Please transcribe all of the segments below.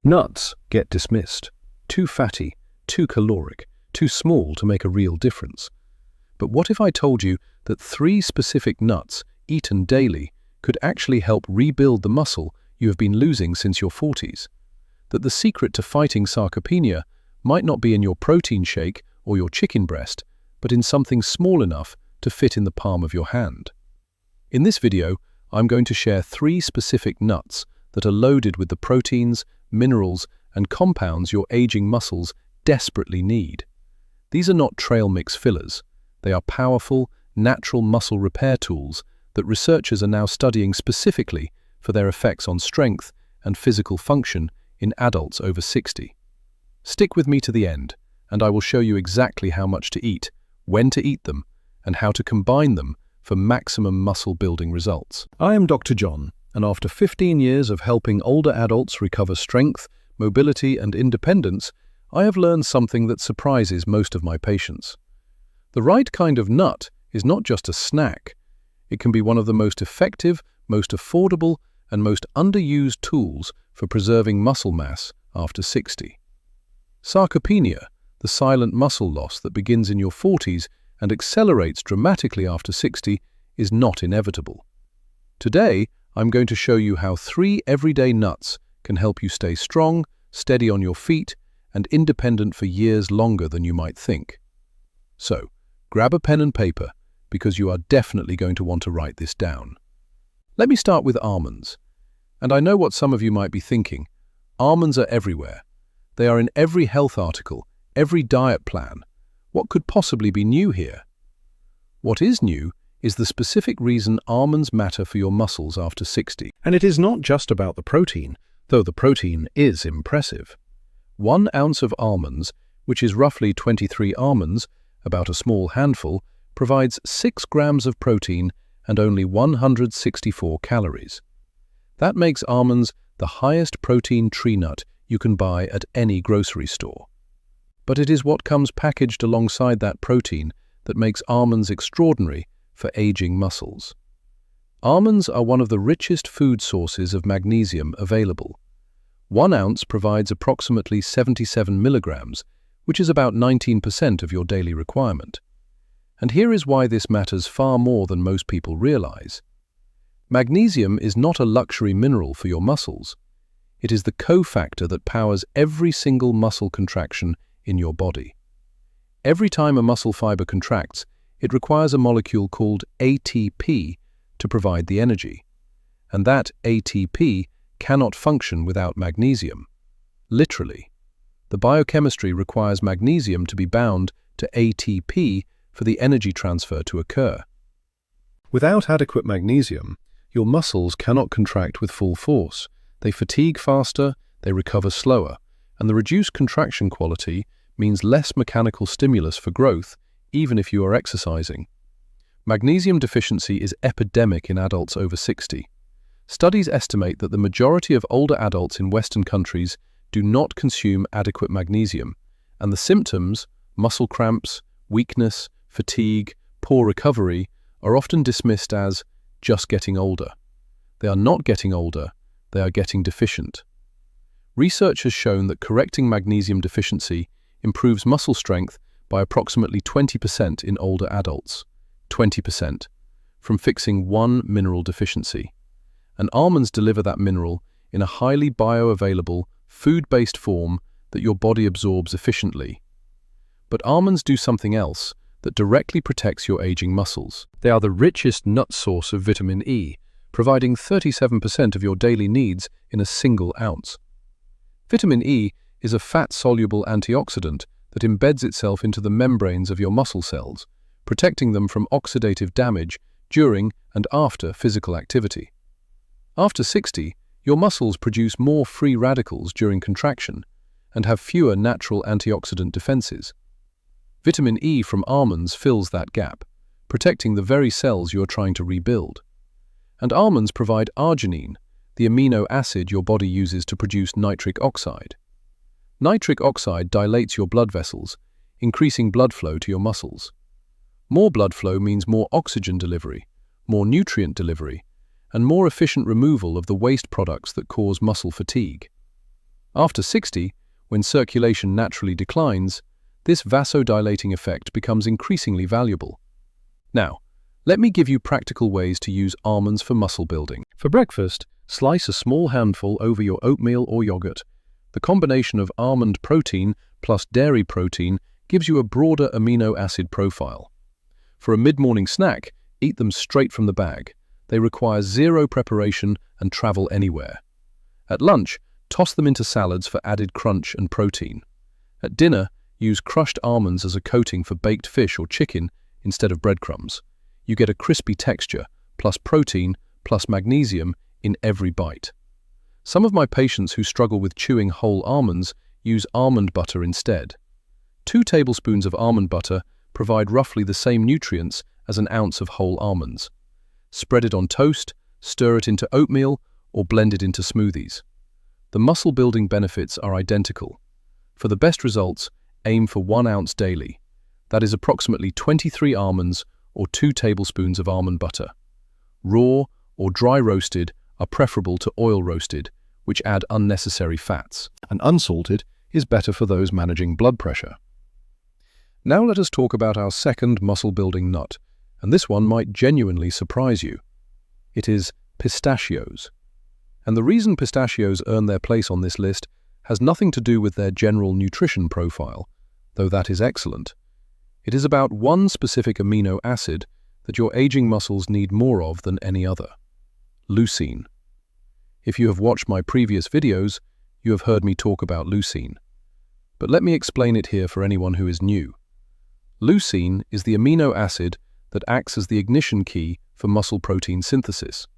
Nuts get dismissed. Too fatty, too caloric, too small to make a real difference. But what if I told you that 3 specific nuts, eaten daily, could actually help rebuild the muscle you have been losing since your 40s? That the secret to fighting sarcopenia might not be in your protein shake or your chicken breast, but in something small enough to fit in the palm of your hand. In this video, I'm going to share 3 specific nuts that are loaded with the proteins, minerals, and compounds your aging muscles desperately need. These are not trail mix fillers. They are powerful, natural muscle repair tools that researchers are now studying specifically for their effects on strength and physical function in adults over 60. Stick with me to the end, and I will show you exactly how much to eat, when to eat them, and how to combine them for maximum muscle-building results. I am Dr. John, and after 15 years of helping older adults recover strength, mobility, and independence, I have learned something that surprises most of my patients. The right kind of nut is not just a snack. It can be one of the most effective, most affordable, and most underused tools for preserving muscle mass after 60. Sarcopenia, the silent muscle loss that begins in your 40s and accelerates dramatically after 60, is not inevitable. Today, I'm going to show you how 3 everyday nuts can help you stay strong, steady on your feet, and independent for years longer than you might think. So, grab a pen and paper, because you are definitely going to want to write this down. Let me start with almonds. And I know what some of you might be thinking. Almonds are everywhere. They are in every health article, every diet plan. What could possibly be new here? What is new is the specific reason almonds matter for your muscles after 60. And it is not just about the protein, though the protein is impressive. 1 ounce of almonds, which is roughly 23 almonds, about a small handful, provides 6 grams of protein and only 164 calories. That makes almonds the highest protein tree nut you can buy at any grocery store. But it is what comes packaged alongside that protein that makes almonds extraordinary for aging muscles. Almonds are one of the richest food sources of magnesium available. 1 ounce provides approximately 77 milligrams, which is about 19% of your daily requirement. And here is why this matters far more than most people realize. Magnesium is not a luxury mineral for your muscles. It is the cofactor that powers every single muscle contraction in your body. Every time a muscle fiber contracts, it requires a molecule called ATP to provide the energy. And that ATP cannot function without magnesium. Literally. The biochemistry requires magnesium to be bound to ATP for the energy transfer to occur. Without adequate magnesium, your muscles cannot contract with full force. They fatigue faster, they recover slower, and the reduced contraction quality means less mechanical stimulus for growth, even if you are exercising. Magnesium deficiency is epidemic in adults over 60. Studies estimate that the majority of older adults in Western countries do not consume adequate magnesium, and the symptoms, muscle cramps, weakness, fatigue, poor recovery, are often dismissed as just getting older. They are not getting older, they are getting deficient. Research has shown that correcting magnesium deficiency improves muscle strength by approximately 20% in older adults, 20%, from fixing 1 mineral deficiency. And almonds deliver that mineral in a highly bioavailable, food-based form that your body absorbs efficiently. But almonds do something else that directly protects your aging muscles. They are the richest nut source of vitamin E, providing 37% of your daily needs in a single ounce. Vitamin E is a fat-soluble antioxidant that embeds itself into the membranes of your muscle cells, protecting them from oxidative damage during and after physical activity. After 60, your muscles produce more free radicals during contraction and have fewer natural antioxidant defenses. Vitamin E from almonds fills that gap, protecting the very cells you are trying to rebuild. And almonds provide arginine, the amino acid your body uses to produce nitric oxide. Nitric oxide dilates your blood vessels, increasing blood flow to your muscles. More blood flow means more oxygen delivery, more nutrient delivery, and more efficient removal of the waste products that cause muscle fatigue. After 60, when circulation naturally declines, this vasodilating effect becomes increasingly valuable. Now, let me give you practical ways to use almonds for muscle building. For breakfast, slice a small handful over your oatmeal or yogurt. The combination of almond protein plus dairy protein gives you a broader amino acid profile. For a mid-morning snack, eat them straight from the bag. They require zero preparation and travel anywhere. At lunch, toss them into salads for added crunch and protein. At dinner, use crushed almonds as a coating for baked fish or chicken instead of breadcrumbs. You get a crispy texture, plus protein, plus magnesium in every bite. Some of my patients who struggle with chewing whole almonds use almond butter instead. 2 tablespoons of almond butter provide roughly the same nutrients as an ounce of whole almonds. Spread it on toast, stir it into oatmeal, or blend it into smoothies. The muscle-building benefits are identical. For the best results, aim for 1 ounce daily. That is approximately 23 almonds or 2 tablespoons of almond butter. Raw or dry roasted are preferable to oil roasted, which add unnecessary fats. And unsalted is better for those managing blood pressure. Now let us talk about our second muscle-building nut, and this one might genuinely surprise you. It is pistachios. And the reason pistachios earn their place on this list has nothing to do with their general nutrition profile, though that is excellent. It is about one specific amino acid that your aging muscles need more of than any other: leucine. If you have watched my previous videos, you have heard me talk about leucine. But let me explain it here for anyone who is new. Leucine is the amino acid that acts as the ignition key for muscle protein synthesis.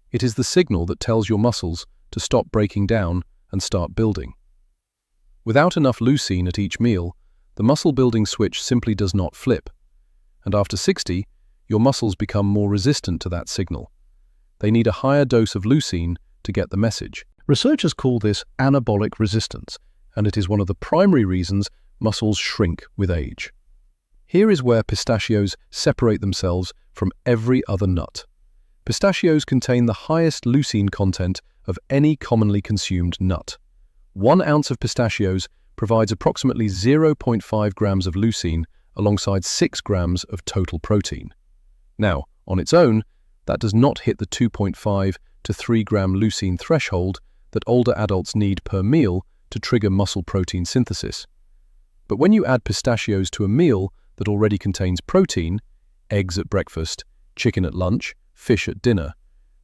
It is the signal that tells your muscles to stop breaking down and start building. Without enough leucine at each meal, the muscle-building switch simply does not flip. And after 60, your muscles become more resistant to that signal. They need a higher dose of leucine to get the message. Researchers call this anabolic resistance, and it is one of the primary reasons muscles shrink with age. Here is where pistachios separate themselves from every other nut. Pistachios contain the highest leucine content of any commonly consumed nut. 1 ounce of pistachios provides approximately 0.5 grams of leucine alongside 6 grams of total protein. Now, on its own, that does not hit the 2.5 to 3 gram leucine threshold that older adults need per meal to trigger muscle protein synthesis. But when you add pistachios to a meal that already contains protein, eggs at breakfast, chicken at lunch, fish at dinner,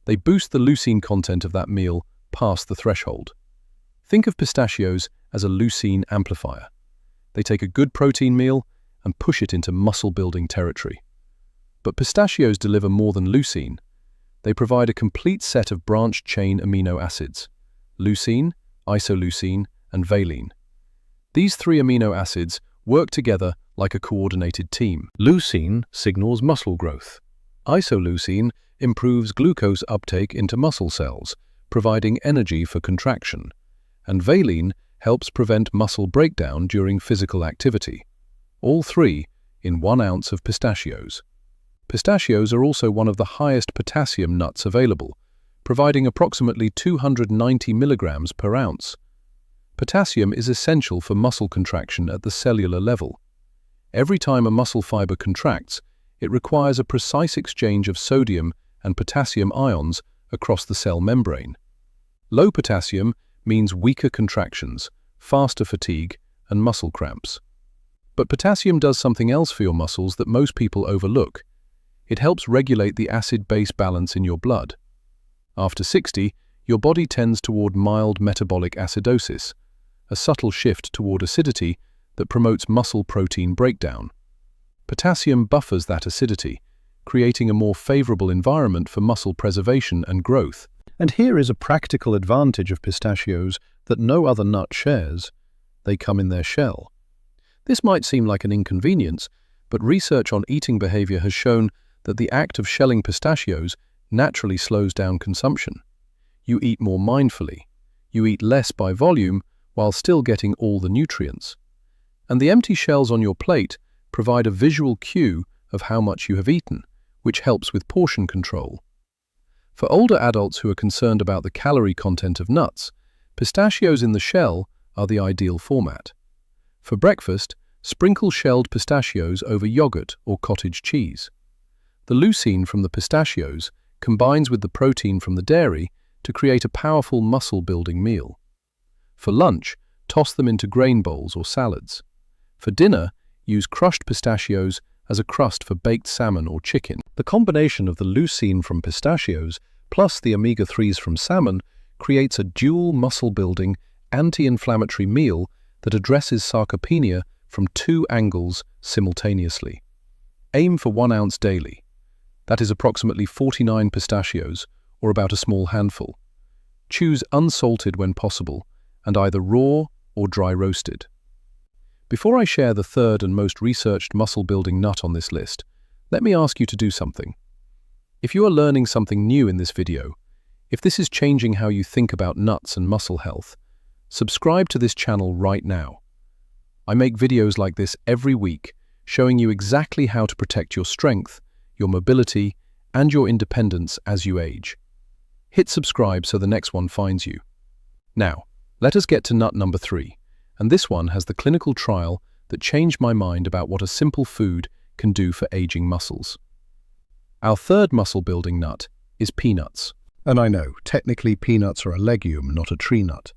they boost the leucine content of that meal past the threshold. Think of pistachios as a leucine amplifier. They take a good protein meal and push it into muscle-building territory. But pistachios deliver more than leucine. They provide a complete set of branched-chain amino acids: leucine, isoleucine, and valine. These 3 amino acids work together like a coordinated team. Leucine signals muscle growth. Isoleucine improves glucose uptake into muscle cells, providing energy for contraction. And valine helps prevent muscle breakdown during physical activity. All 3 in 1 ounce of pistachios. Pistachios are also one of the highest potassium nuts available, providing approximately 290 milligrams per ounce. Potassium is essential for muscle contraction at the cellular level. Every time a muscle fiber contracts, it requires a precise exchange of sodium and potassium ions across the cell membrane. Low potassium means weaker contractions, faster fatigue, and muscle cramps. But potassium does something else for your muscles that most people overlook. It helps regulate the acid-base balance in your blood. After 60, your body tends toward mild metabolic acidosis, a subtle shift toward acidity that promotes muscle protein breakdown. Potassium buffers that acidity, creating a more favorable environment for muscle preservation and growth. And here is a practical advantage of pistachios that no other nut shares. They come in their shell. This might seem like an inconvenience, but research on eating behavior has shown that the act of shelling pistachios naturally slows down consumption. You eat more mindfully. You eat less by volume while still getting all the nutrients. And the empty shells on your plate provide a visual cue of how much you have eaten, which helps with portion control. For older adults who are concerned about the calorie content of nuts, Pistachios in the shell are the ideal format. For breakfast, sprinkle shelled pistachios over yogurt or cottage cheese. The leucine from the pistachios combines with the protein from the dairy to create a powerful muscle-building meal. For lunch, toss them into grain bowls or salads. For dinner, use crushed pistachios as a crust for baked salmon or chicken. The combination of the leucine from pistachios plus the omega-3s from salmon creates a dual muscle-building, anti-inflammatory meal that addresses sarcopenia from two angles simultaneously. Aim for 1 ounce daily. That is approximately 49 pistachios, or about a small handful. Choose unsalted when possible, and either raw or dry roasted. Before I share the third and most researched muscle-building nut on this list, let me ask you to do something. If you are learning something new in this video, if this is changing how you think about nuts and muscle health, subscribe to this channel right now. I make videos like this every week, showing you exactly how to protect your strength, your mobility, and your independence as you age. Hit subscribe so the next one finds you. Now, let us get to nut number 3, and this one has the clinical trial that changed my mind about what a simple food can do for aging muscles. Our third muscle-building nut is peanuts. And I know, technically peanuts are a legume, not a tree nut.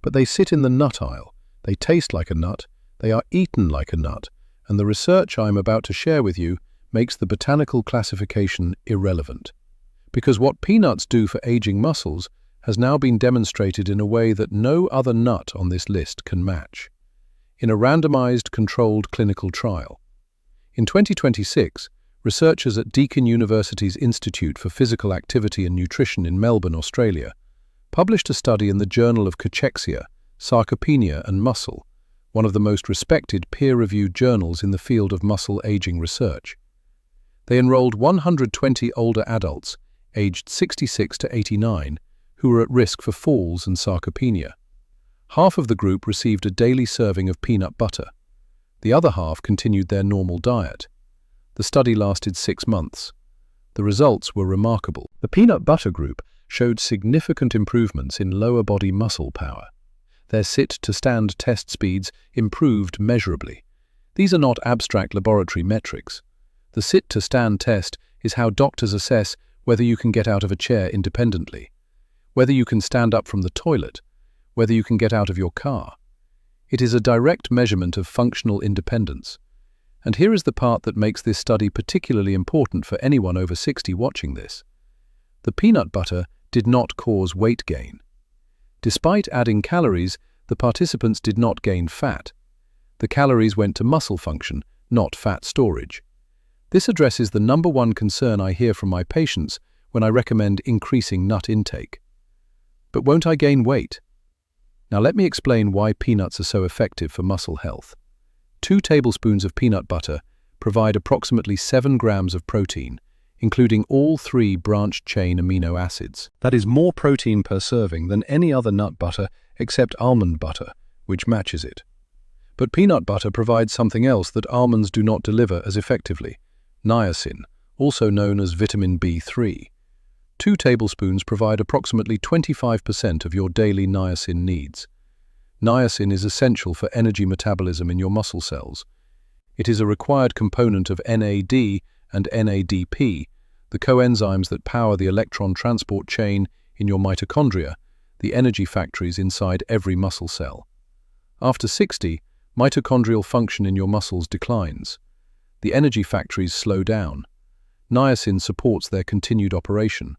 But they sit in the nut aisle, they taste like a nut, they are eaten like a nut, and the research I am about to share with you makes the botanical classification irrelevant. Because what peanuts do for aging muscles has now been demonstrated in a way that no other nut on this list can match. In a randomized, controlled clinical trial. In 2026, researchers at Deakin University's Institute for Physical Activity and Nutrition in Melbourne, Australia, published a study in the Journal of Cachexia, Sarcopenia and Muscle, one of the most respected peer-reviewed journals in the field of muscle aging research. They enrolled 120 older adults, aged 66 to 89, who were at risk for falls and sarcopenia. Half of the group received a daily serving of peanut butter. The other half continued their normal diet. The study lasted 6 months. The results were remarkable. The peanut butter group showed significant improvements in lower body muscle power. Their sit-to-stand test speeds improved measurably. These are not abstract laboratory metrics. The sit-to-stand test is how doctors assess whether you can get out of a chair independently, whether you can stand up from the toilet, whether you can get out of your car. It is a direct measurement of functional independence. And here is the part that makes this study particularly important for anyone over 60 watching this. The peanut butter did not cause weight gain. Despite adding calories, the participants did not gain fat. The calories went to muscle function, not fat storage. This addresses the #1 concern I hear from my patients when I recommend increasing nut intake. But won't I gain weight? Now let me explain why peanuts are so effective for muscle health. 2 tablespoons of peanut butter provide approximately 7 grams of protein, including all 3 branched-chain amino acids. That is more protein per serving than any other nut butter except almond butter, which matches it. But peanut butter provides something else that almonds do not deliver as effectively: niacin, also known as vitamin B3. 2 tablespoons provide approximately 25% of your daily niacin needs. Niacin is essential for energy metabolism in your muscle cells. It is a required component of NAD and NADP, the coenzymes that power the electron transport chain in your mitochondria, the energy factories inside every muscle cell. After 60, mitochondrial function in your muscles declines. The energy factories slow down. Niacin supports their continued operation.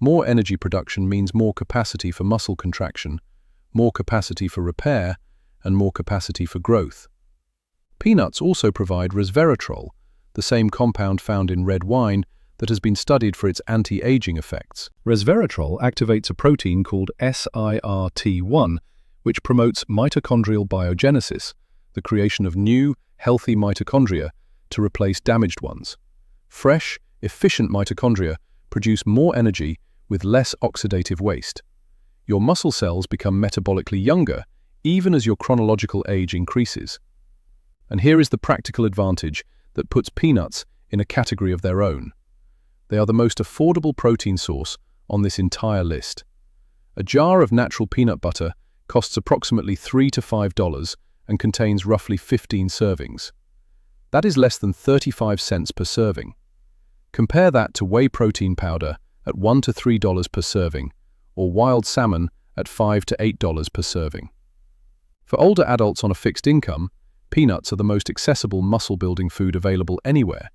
More energy production means more capacity for muscle contraction, more capacity for repair, and more capacity for growth. Peanuts also provide resveratrol, the same compound found in red wine that has been studied for its anti-aging effects. Resveratrol activates a protein called SIRT1, which promotes mitochondrial biogenesis, the creation of new, healthy mitochondria to replace damaged ones. Fresh, efficient mitochondria produce more energy with less oxidative waste. Your muscle cells become metabolically younger, even as your chronological age increases. And here is the practical advantage that puts peanuts in a category of their own. They are the most affordable protein source on this entire list. A jar of natural peanut butter costs approximately $3 to $5 and contains roughly 15 servings. That is less than 35 cents per serving. Compare that to whey protein powder at $1 to $3 per serving, or wild salmon at $5 to $8 per serving. For older adults on a fixed income, peanuts are the most accessible muscle-building food available anywhere.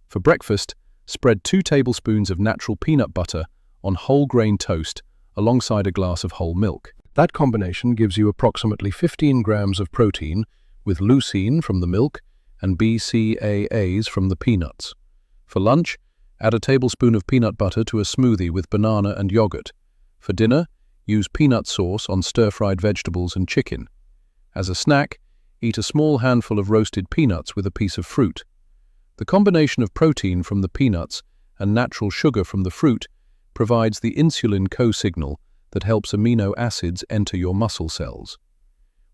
For breakfast, spread 2 tablespoons of natural peanut butter on whole grain toast alongside a glass of whole milk. That combination gives you approximately 15 grams of protein with leucine from the milk and BCAAs from the peanuts. For lunch, add a tablespoon of peanut butter to a smoothie with banana and yogurt. For dinner, use peanut sauce on stir-fried vegetables and chicken. As a snack, eat a small handful of roasted peanuts with a piece of fruit. The combination of protein from the peanuts and natural sugar from the fruit provides the insulin co-signal that helps amino acids enter your muscle cells.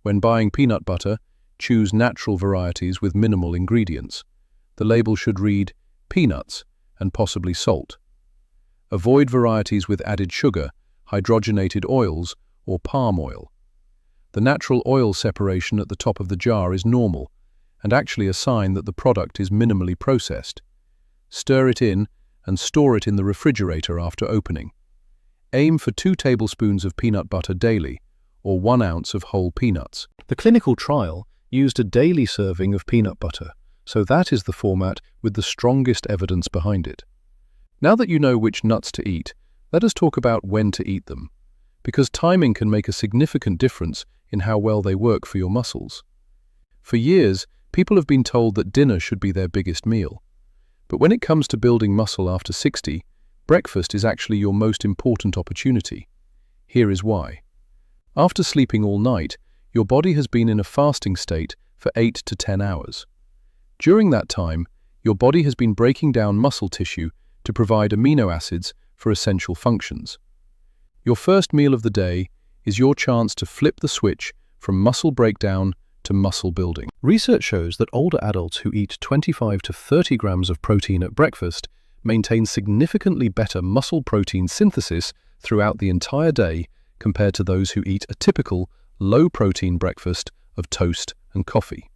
When buying peanut butter, choose natural varieties with minimal ingredients. The label should read peanuts and possibly salt. Avoid varieties with added sugar, hydrogenated oils, or palm oil. The natural oil separation at the top of the jar is normal and actually a sign that the product is minimally processed. Stir it in and store it in the refrigerator after opening. Aim for 2 tablespoons of peanut butter daily, or 1 ounce of whole peanuts. The clinical trial used a daily serving of peanut butter, so that is the format with the strongest evidence behind it. Now that you know which nuts to eat, let us talk about when to eat them, because timing can make a significant difference in how well they work for your muscles. For years, people have been told that dinner should be their biggest meal. But when it comes to building muscle after 60, breakfast is actually your most important opportunity. Here is why. After sleeping all night, your body has been in a fasting state for 8 to 10 hours. During that time, your body has been breaking down muscle tissue to provide amino acids for essential functions. Your first meal of the day is your chance to flip the switch from muscle breakdown to muscle building. Research shows that older adults who eat 25 to 30 grams of protein at breakfast maintain significantly better muscle protein synthesis throughout the entire day compared to those who eat a typical low-protein breakfast of toast and coffee.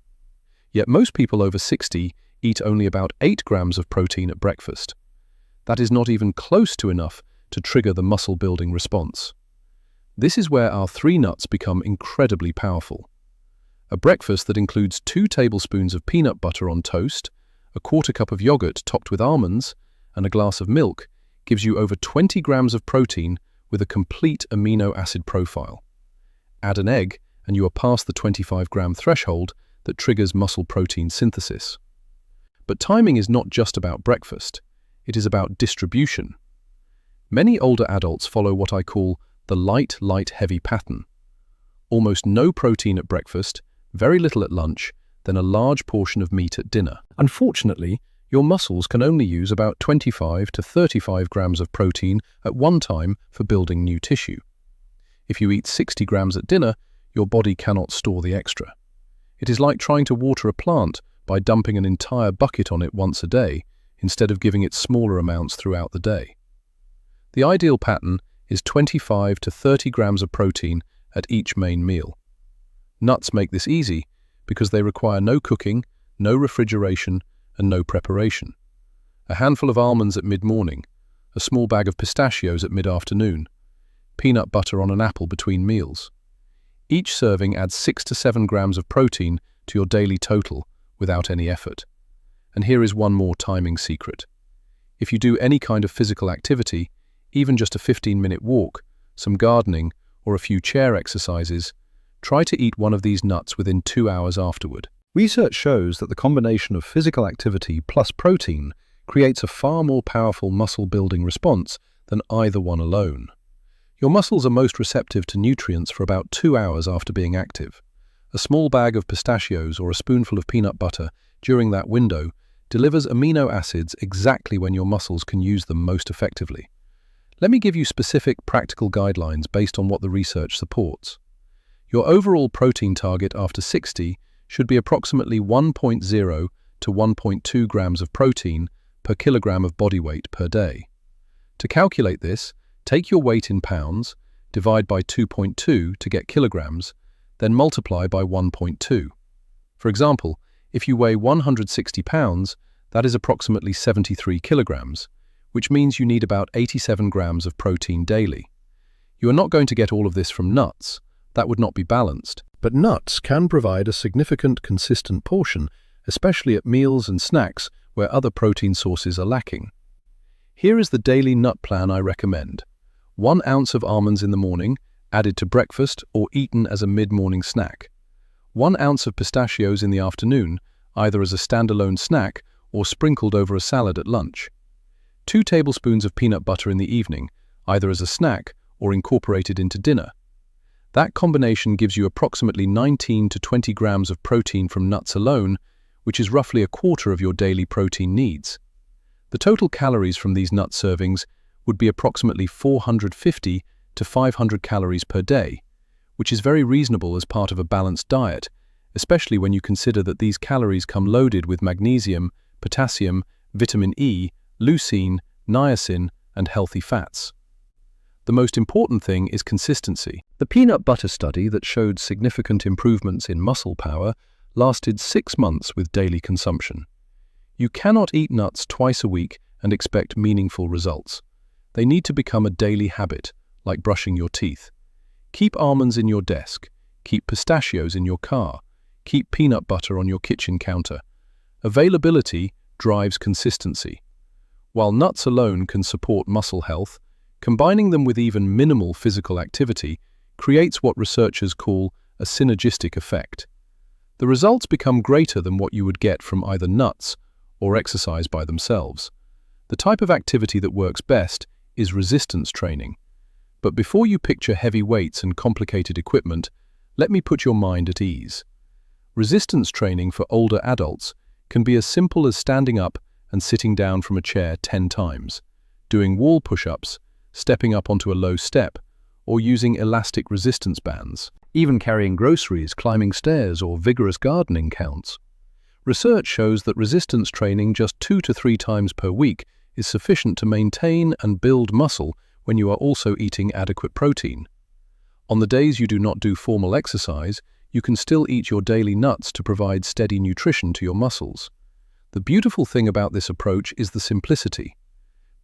Yet most people over 60 eat only about 8 grams of protein at breakfast. That is not even close to enough to trigger the muscle-building response. This is where our 3 nuts become incredibly powerful. A breakfast that includes 2 tablespoons of peanut butter on toast, a quarter cup of yogurt topped with almonds, and a glass of milk gives you over 20 grams of protein with a complete amino acid profile. Add an egg and you are past the 25-gram threshold that triggers muscle protein synthesis. But timing is not just about breakfast, it is about distribution. Many older adults follow what I call the light-heavy pattern. Almost no protein at breakfast, very little at lunch, then a large portion of meat at dinner. Unfortunately, your muscles can only use about 25 to 35 grams of protein at one time for building new tissue. If you eat 60 grams at dinner, your body cannot store the extra. It is like trying to water a plant by dumping an entire bucket on it once a day, instead of giving it smaller amounts throughout the day. The ideal pattern is 25 to 30 grams of protein at each main meal. Nuts make this easy because they require no cooking, no refrigeration, and no preparation. A handful of almonds at mid-morning, a small bag of pistachios at mid-afternoon, peanut butter on an apple between meals. Each serving adds 6 to 7 grams of protein to your daily total without any effort. And here is one more timing secret. If you do any kind of physical activity, even just a 15-minute walk, some gardening, or a few chair exercises, try to eat one of these nuts within 2 hours afterward. Research shows that the combination of physical activity plus protein creates a far more powerful muscle-building response than either one alone. Your muscles are most receptive to nutrients for about 2 hours after being active. A small bag of pistachios or a spoonful of peanut butter during that window delivers amino acids exactly when your muscles can use them most effectively. Let me give you specific practical guidelines based on what the research supports. Your overall protein target after 60 should be approximately 1.0 to 1.2 grams of protein per kilogram of body weight per day. To calculate this, take your weight in pounds, divide by 2.2 to get kilograms, then multiply by 1.2. For example, if you weigh 160 pounds, that is approximately 73 kilograms, which means you need about 87 grams of protein daily. You are not going to get all of this from nuts. That would not be balanced. But nuts can provide a significant, consistent portion, especially at meals and snacks where other protein sources are lacking. Here is the daily nut plan I recommend. 1 ounce of almonds in the morning, added to breakfast or eaten as a mid-morning snack. 1 ounce of pistachios in the afternoon, either as a standalone snack or sprinkled over a salad at lunch. 2 tablespoons of peanut butter in the evening, either as a snack or incorporated into dinner. That combination gives you approximately 19 to 20 grams of protein from nuts alone, which is roughly a quarter of your daily protein needs. The total calories from these nut servings would be approximately 450 to 500 calories per day, which is very reasonable as part of a balanced diet, especially when you consider that these calories come loaded with magnesium, potassium, vitamin E, leucine, niacin, and healthy fats. The most important thing is consistency. The peanut butter study that showed significant improvements in muscle power lasted 6 months with daily consumption. You cannot eat nuts twice a week and expect meaningful results. They need to become a daily habit, like brushing your teeth. Keep almonds in your desk, keep pistachios in your car, keep peanut butter on your kitchen counter. Availability drives consistency. While nuts alone can support muscle health, combining them with even minimal physical activity creates what researchers call a synergistic effect. The results become greater than what you would get from either nuts or exercise by themselves. The type of activity that works best is resistance training. But before you picture heavy weights and complicated equipment, let me put your mind at ease. Resistance training for older adults can be as simple as standing up and sitting down from a chair 10 times, doing wall push-ups, stepping up onto a low step, or using elastic resistance bands. Even carrying groceries, climbing stairs, or vigorous gardening counts. Research shows that resistance training just 2 to 3 times per week is sufficient to maintain and build muscle when you are also eating adequate protein. On the days you do not do formal exercise, you can still eat your daily nuts to provide steady nutrition to your muscles. The beautiful thing about this approach is the simplicity.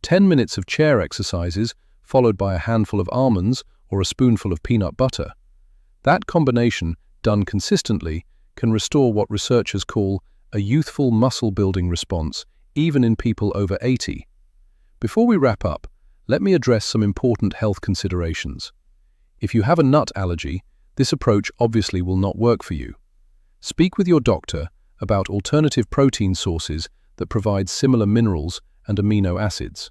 10 minutes of chair exercises, followed by a handful of almonds or a spoonful of peanut butter. That combination, done consistently, can restore what researchers call a youthful muscle-building response, even in people over 80. Before we wrap up, let me address some important health considerations. If you have a nut allergy, this approach obviously will not work for you. Speak with your doctor about alternative protein sources that provide similar minerals and amino acids.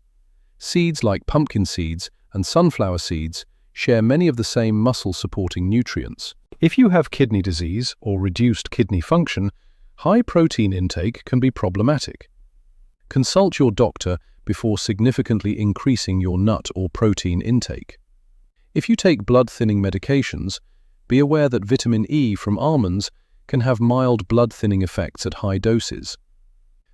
Seeds like pumpkin seeds and sunflower seeds share many of the same muscle-supporting nutrients. If you have kidney disease or reduced kidney function, high protein intake can be problematic. Consult your doctor before significantly increasing your nut or protein intake. If you take blood-thinning medications, be aware that vitamin E from almonds can have mild blood-thinning effects at high doses.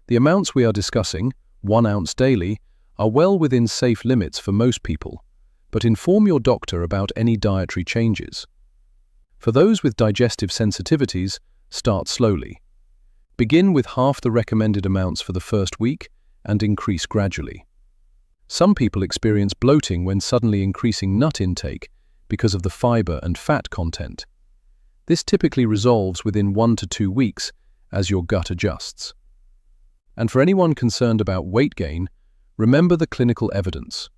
The amounts we are discussing, 1 ounce daily, are well within safe limits for most people, but inform your doctor about any dietary changes. For those with digestive sensitivities, start slowly. Begin with half the recommended amounts for the first week and increase gradually. Some people experience bloating when suddenly increasing nut intake because of the fiber and fat content. This typically resolves within 1 to 2 weeks as your gut adjusts. And for anyone concerned about weight gain, remember the clinical evidence.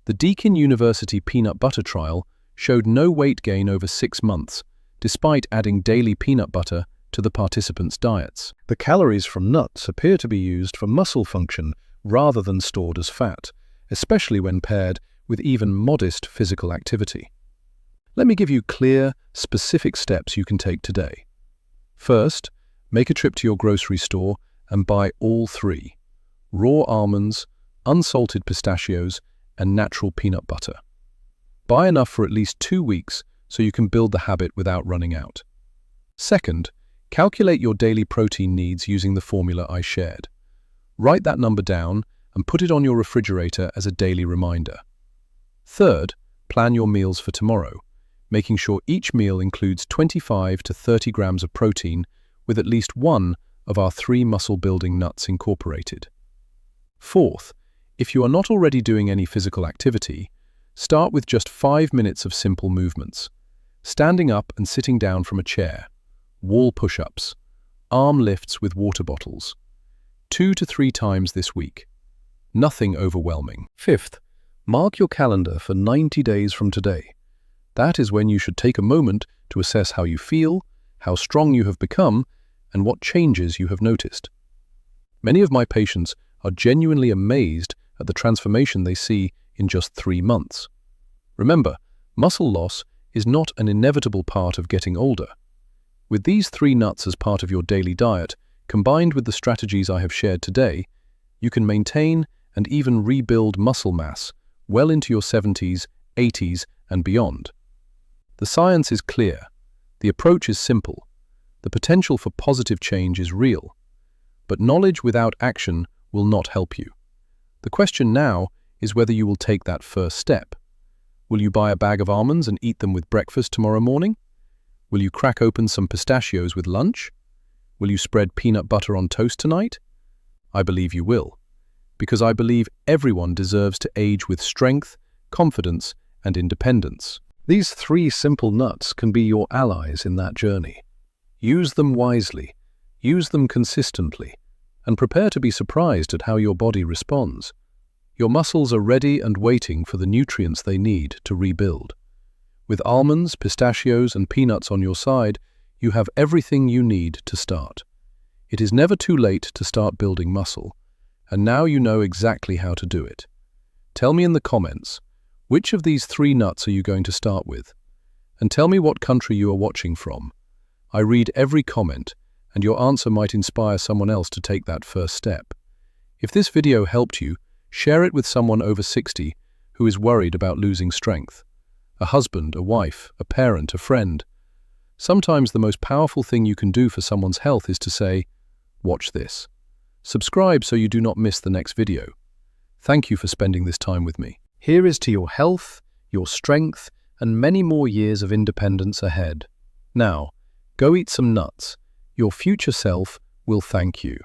The Deakin University peanut butter trial showed no weight gain over 6 months, despite adding daily peanut butter to the participants' diets. The calories from nuts appear to be used for muscle function rather than stored as fat, especially when paired with even modest physical activity. Let me give you clear, specific steps you can take today. First, make a trip to your grocery store and buy all 3: raw almonds, unsalted pistachios, and natural peanut butter. Buy enough for at least 2 weeks so you can build the habit without running out. Second, calculate your daily protein needs using the formula I shared. Write that number down and put it on your refrigerator as a daily reminder. Third, plan your meals for tomorrow, making sure each meal includes 25 to 30 grams of protein with at least one of our 3 muscle-building nuts incorporated. Fourth, if you are not already doing any physical activity, start with just 5 minutes of simple movements. Standing up and sitting down from a chair, wall push-ups, arm lifts with water bottles. 2 to 3 times this week. Nothing overwhelming. Fifth, mark your calendar for 90 days from today. That is when you should take a moment to assess how you feel, how strong you have become, and what changes you have noticed. Many of my patients are genuinely amazed at the transformation they see in just 3 months. Remember, muscle loss is not an inevitable part of getting older. With these 3 nuts as part of your daily diet, combined with the strategies I have shared today, you can maintain and even rebuild muscle mass well into your 70s, 80s, and beyond. The science is clear. The approach is simple. The potential for positive change is real. But knowledge without action will not help you. The question now is whether you will take that first step. Will you buy a bag of almonds and eat them with breakfast tomorrow morning? Will you crack open some pistachios with lunch? Will you spread peanut butter on toast tonight? I believe you will, because I believe everyone deserves to age with strength, confidence, and independence. These 3 simple nuts can be your allies in that journey. Use them wisely, use them consistently, and prepare to be surprised at how your body responds. Your muscles are ready and waiting for the nutrients they need to rebuild. With almonds, pistachios, and peanuts on your side, you have everything you need to start. It is never too late to start building muscle, and now you know exactly how to do it. Tell me in the comments, which of these 3 nuts are you going to start with? And tell me what country you are watching from. I read every comment, and your answer might inspire someone else to take that first step. If this video helped you, share it with someone over 60 who is worried about losing strength. A husband, a wife, a parent, a friend. Sometimes the most powerful thing you can do for someone's health is to say, "Watch this." Subscribe so you do not miss the next video. Thank you for spending this time with me. Here is to your health, your strength, and many more years of independence ahead. Now, go eat some nuts. Your future self will thank you.